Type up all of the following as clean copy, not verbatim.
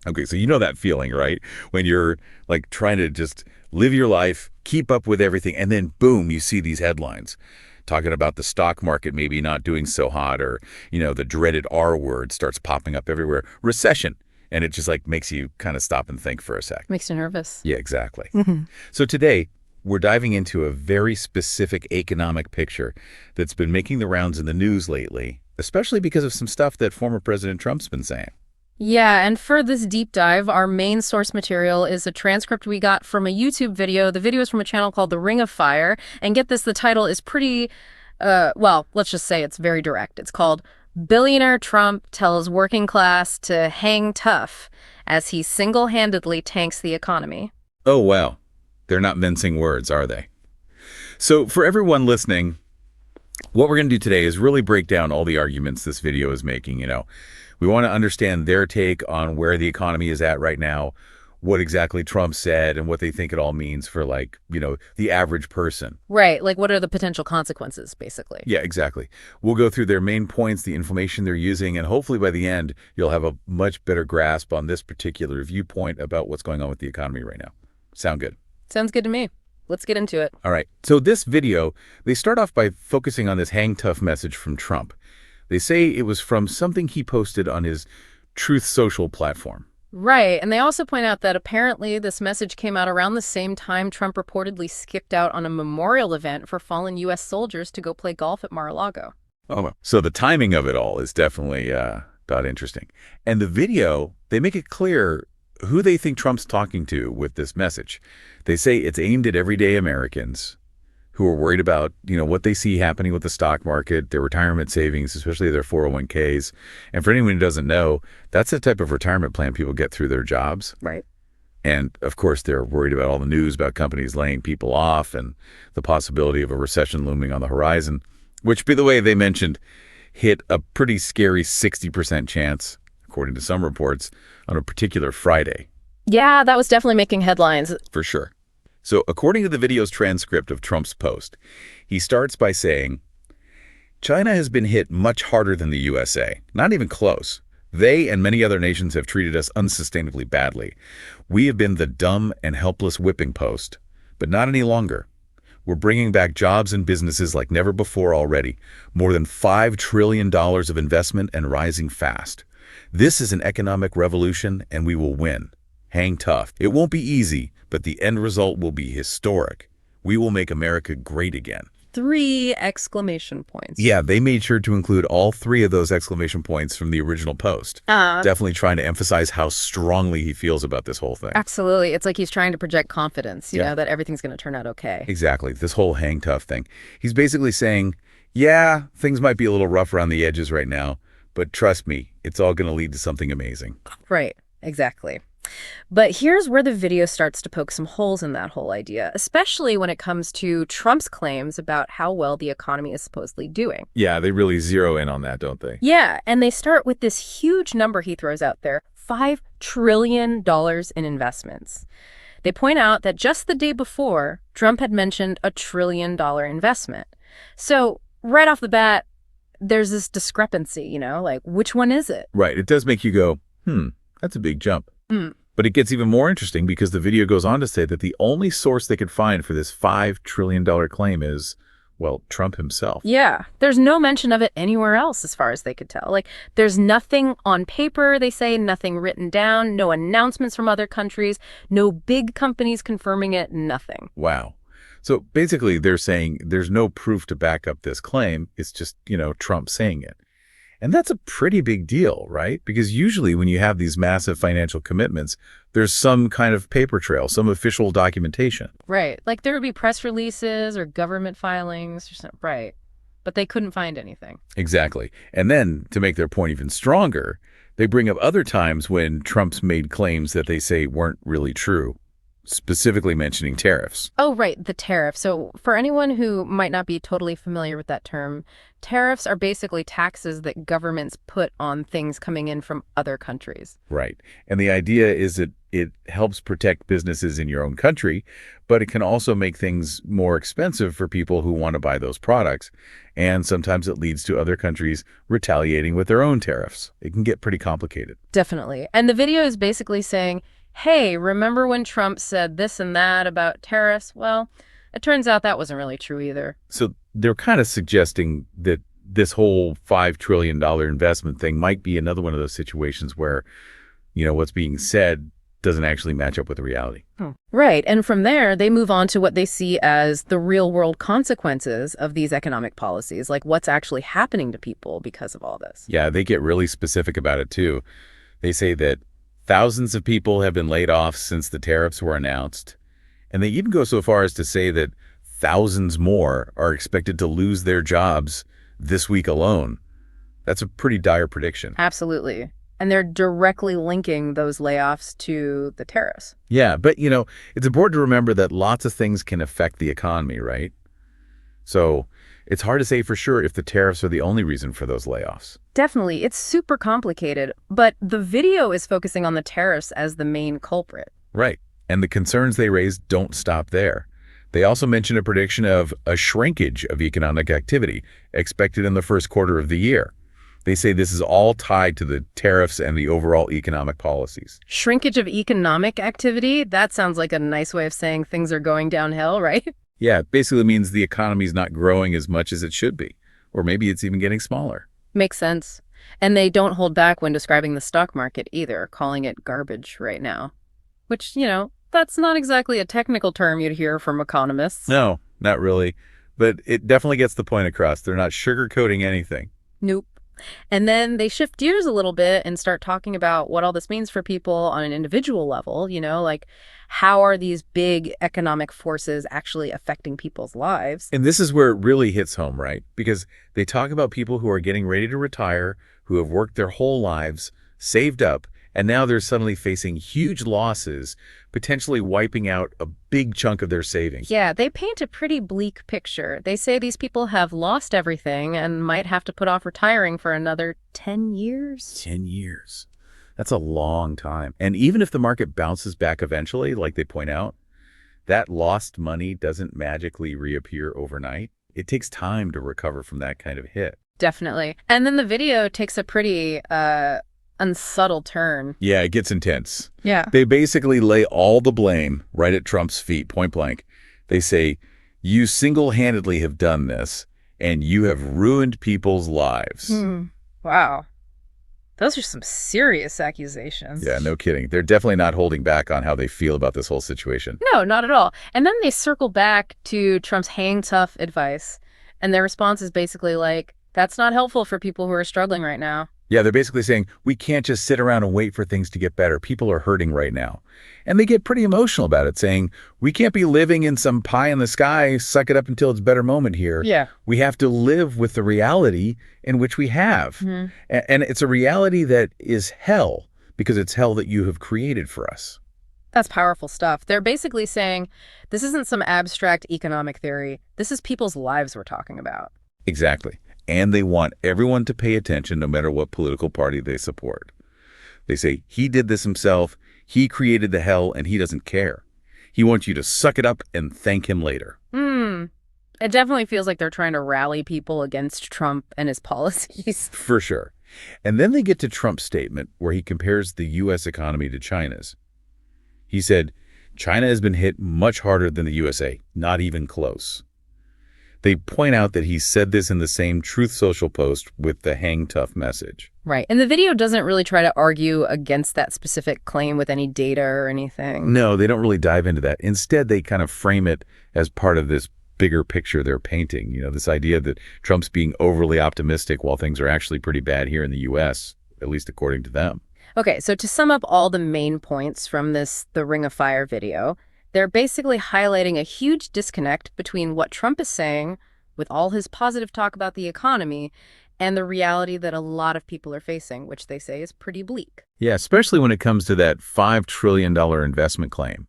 Okay, so you know that feeling, right? When you're like trying to just live your life, keep up with everything, and then boom, you see these headlines talking about the stock market maybe not doing so hot, or, the dreaded R word starts popping up everywhere, recession. And it just like makes you kind of stop and think for a sec. Makes you nervous. Yeah, exactly. So today, we're diving into a very specific economic picture that's been making the rounds in the news lately, especially because of some stuff that former President Trump's been saying. Yeah, and for this deep dive, our main source material is a transcript we got from a YouTube video. The video is from a channel called The Ring of Fire. And get this, the title is pretty, well, let's just say it's very direct. It's called Billionaire Trump Tells Working Class to Hang Tough as He Single-Handedly Tanks the Economy. Oh, wow. They're not mincing words, are they? So for everyone listening, what we're going to do today is really break down all the arguments this video is making. We want to understand their take on where the economy is at right now, what exactly Trump said, and what they think it all means for, like, the average person. Right, like what are the potential consequences, basically? Yeah, exactly. We'll go through their main points, the information they're using, and hopefully by the end, you'll have a much better grasp on this particular viewpoint about what's going on with the economy right now. Sound good? Sounds good to me. Let's get into it. All right. So this video, they start off by focusing on this hang tough message from Trump. They say it was from something he posted on his Truth Social platform. Right, and they also point out that apparently this message came out around the same time Trump reportedly skipped out on a memorial event for fallen U.S. soldiers to go play golf at Mar-a-Lago. Oh, well. So the timing of it all is definitely interesting. And the video, they make it clear who they think Trump's talking to with this message. They say it's aimed at everyday Americans who are worried about, what they see happening with the stock market, their retirement savings, especially their 401ks. And for anyone who doesn't know, that's the type of retirement plan people get through their jobs. Right. And of course, they're worried about all the news about companies laying people off and the possibility of a recession looming on the horizon, which, by the way, they mentioned hit a pretty scary 60% chance, according to some reports, on a particular Friday. Yeah, that was definitely making headlines. For sure. So according to the video's transcript of Trump's post, he starts by saying, China has been hit much harder than the USA. Not even close. They and many other nations have treated us unsustainably badly. We have been the dumb and helpless whipping post, but not any longer. We're bringing back jobs and businesses like never before already. More than $5 trillion of investment and rising fast. This is an economic revolution, and we will win. Hang tough. It won't be easy, but the end result will be historic. We will make America great again. 3 exclamation points. Yeah, they made sure to include all 3 of those exclamation points from the original post. Definitely trying to emphasize how strongly he feels about this whole thing. Absolutely. It's like he's trying to project confidence, you know, that everything's going to turn out okay. Exactly. This whole hang tough thing. He's basically saying, yeah, things might be a little rough around the edges right now, but trust me, it's all going to lead to something amazing. Right. Exactly. But here's where the video starts to poke some holes in that whole idea, especially when it comes to Trump's claims about how well the economy is supposedly doing. Yeah, they really zero in on that, don't they? Yeah, and they start with this huge number he throws out there, $5 trillion in investments. They point out that just the day before, Trump had mentioned a $1 trillion investment. So right off the bat, there's this discrepancy, like, which one is it? Right. It does make you go, that's a big jump. But it gets even more interesting because the video goes on to say that the only source they could find for this $5 trillion claim is, well, Trump himself. Yeah, there's no mention of it anywhere else as far as they could tell. Like, there's nothing on paper, they say, nothing written down, no announcements from other countries, no big companies confirming it, nothing. Wow. So basically they're saying there's no proof to back up this claim. It's just, Trump saying it. And that's a pretty big deal, right? Because usually when you have these massive financial commitments, there's some kind of paper trail, some official documentation. Right. Like there would be press releases or government filings or something. Right. But they couldn't find anything. Exactly. And then to make their point even stronger, they bring up other times when Trump's made claims that they say weren't really true. specifically mentioning tariffs. Oh, right, the tariff. So for anyone who might not be totally familiar with that term, tariffs are basically taxes that governments put on things coming in from other countries. Right. And the idea is that it helps protect businesses in your own country, but it can also make things more expensive for people who want to buy those products. And sometimes it leads to other countries retaliating with their own tariffs. It can get pretty complicated. Definitely. And the video is basically saying, hey, remember when Trump said this and that about tariffs? Well, it turns out that wasn't really true either. So they're kind of suggesting that this whole $5 trillion investment thing might be another one of those situations where, what's being said doesn't actually match up with the reality. Right. And from there, they move on to what they see as the real world consequences of these economic policies, like what's actually happening to people because of all this. Yeah, they get really specific about it too. They say that thousands of people have been laid off since the tariffs were announced. And they even go so far as to say that thousands more are expected to lose their jobs this week alone. That's a pretty dire prediction. Absolutely. And they're directly linking those layoffs to the tariffs. Yeah, but it's important to remember that lots of things can affect the economy, right? So it's hard to say for sure if the tariffs are the only reason for those layoffs. Definitely. It's super complicated, but the video is focusing on the tariffs as the main culprit. Right. And the concerns they raise don't stop there. They also mention a prediction of a shrinkage of economic activity expected in the first quarter of the year. They say this is all tied to the tariffs and the overall economic policies. Shrinkage of economic activity? That sounds like a nice way of saying things are going downhill, right? Yeah, it basically means the economy's not growing as much as it should be. Or maybe it's even getting smaller. Makes sense. And they don't hold back when describing the stock market either, calling it garbage right now. Which, that's not exactly a technical term you'd hear from economists. No, not really. But it definitely gets the point across. They're not sugarcoating anything. Nope. And then they shift gears a little bit and start talking about what all this means for people on an individual level, like how are these big economic forces actually affecting people's lives? And this is where it really hits home, right? Because they talk about people who are getting ready to retire, who have worked their whole lives, saved up, and now they're suddenly facing huge losses, potentially wiping out a big chunk of their savings. Yeah, they paint a pretty bleak picture. They say these people have lost everything and might have to put off retiring for another 10 years. 10 years. That's a long time. And even if the market bounces back eventually, like they point out, that lost money doesn't magically reappear overnight. It takes time to recover from that kind of hit. Definitely. And then the video takes a pretty unsubtle turn. Yeah, it gets intense. Yeah. They basically lay all the blame right at Trump's feet, point blank. They say, you single-handedly have done this, and you have ruined people's lives. Wow. Those are some serious accusations. Yeah, no kidding. They're definitely not holding back on how they feel about this whole situation. No, not at all. And then they circle back to Trump's hang tough advice. And their response is basically like, that's not helpful for people who are struggling right now. Yeah, they're basically saying, we can't just sit around and wait for things to get better. People are hurting right now. And they get pretty emotional about it, saying, we can't be living in some pie in the sky, suck it up until it's a better moment here. Yeah. We have to live with the reality in which we have. And it's a reality that is hell, because it's hell that you have created for us. That's powerful stuff. They're basically saying, this isn't some abstract economic theory. This is people's lives we're talking about. Exactly. And they want everyone to pay attention no matter what political party they support. They say, he did this himself, he created the hell, and he doesn't care. He wants you to suck it up and thank him later. It definitely feels like they're trying to rally people against Trump and his policies. For sure. And then they get to Trump's statement where he compares the U.S. economy to China's. He said, China has been hit much harder than the USA, not even close. They point out that he said this in the same Truth Social post with the hang tough message. Right. And the video doesn't really try to argue against that specific claim with any data or anything. No, they don't really dive into that. Instead, they kind of frame it as part of this bigger picture they're painting. This idea that Trump's being overly optimistic while things are actually pretty bad here in the U.S., at least according to them. Okay, so to sum up all the main points from the Ring of Fire video, they're basically highlighting a huge disconnect between what Trump is saying with all his positive talk about the economy and the reality that a lot of people are facing, which they say is pretty bleak. Yeah, especially when it comes to that $5 trillion investment claim.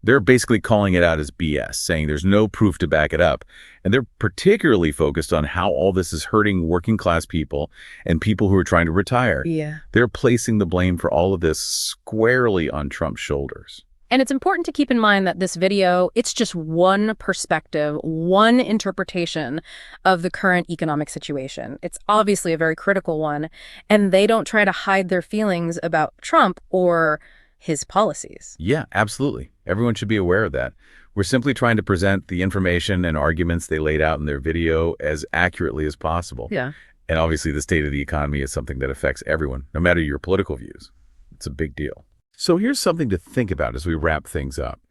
They're basically calling it out as BS, saying there's no proof to back it up. And they're particularly focused on how all this is hurting working class people and people who are trying to retire. Yeah. They're placing the blame for all of this squarely on Trump's shoulders. And it's important to keep in mind that this video, it's just one perspective, one interpretation of the current economic situation. It's obviously a very critical one, and they don't try to hide their feelings about Trump or his policies. Yeah, absolutely. Everyone should be aware of that. We're simply trying to present the information and arguments they laid out in their video as accurately as possible. Yeah. And obviously the state of the economy is something that affects everyone, no matter your political views. It's a big deal. So here's something to think about as we wrap things up.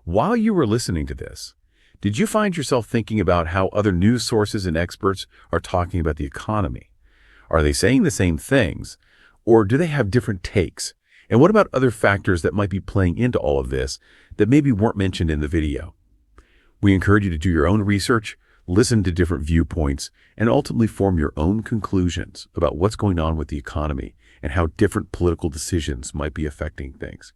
While you were listening to this, did you find yourself thinking about how other news sources and experts are talking about the economy? Are they saying the same things, or do they have different takes? And what about other factors that might be playing into all of this that maybe weren't mentioned in the video? We encourage you to do your own research, listen to different viewpoints, and ultimately form your own conclusions about what's going on with the economy and how different political decisions might be affecting things.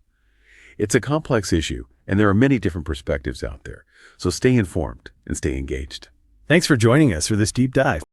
It's a complex issue, and there are many different perspectives out there. So stay informed and stay engaged. Thanks for joining us for this deep dive.